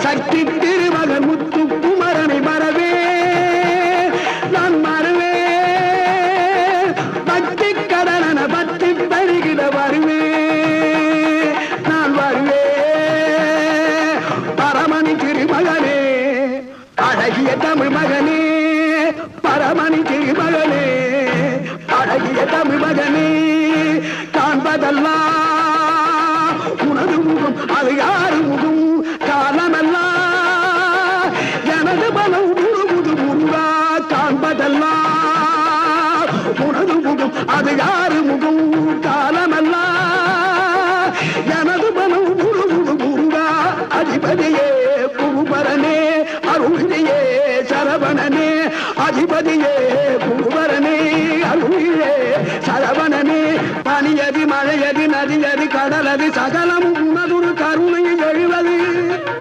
சக்தி திருமகன் முத்து குமரனை மறவே நான் மறவே பக்தி கடன பக்தி பருகிட வருவே நான் வருவே பரமணி திருமகனே அழகிய தமிழ் மகனே பரமணி திருமகனே அழகிய தமிழ் மகனே காண்பதெல்லாம் உனது முகம் அது யாரு முகம் காலமெல்லாம் எனது பலம் முழுமுது முருகா காண்பதெல்லாம் உனது முகம் அது யாரு முகம்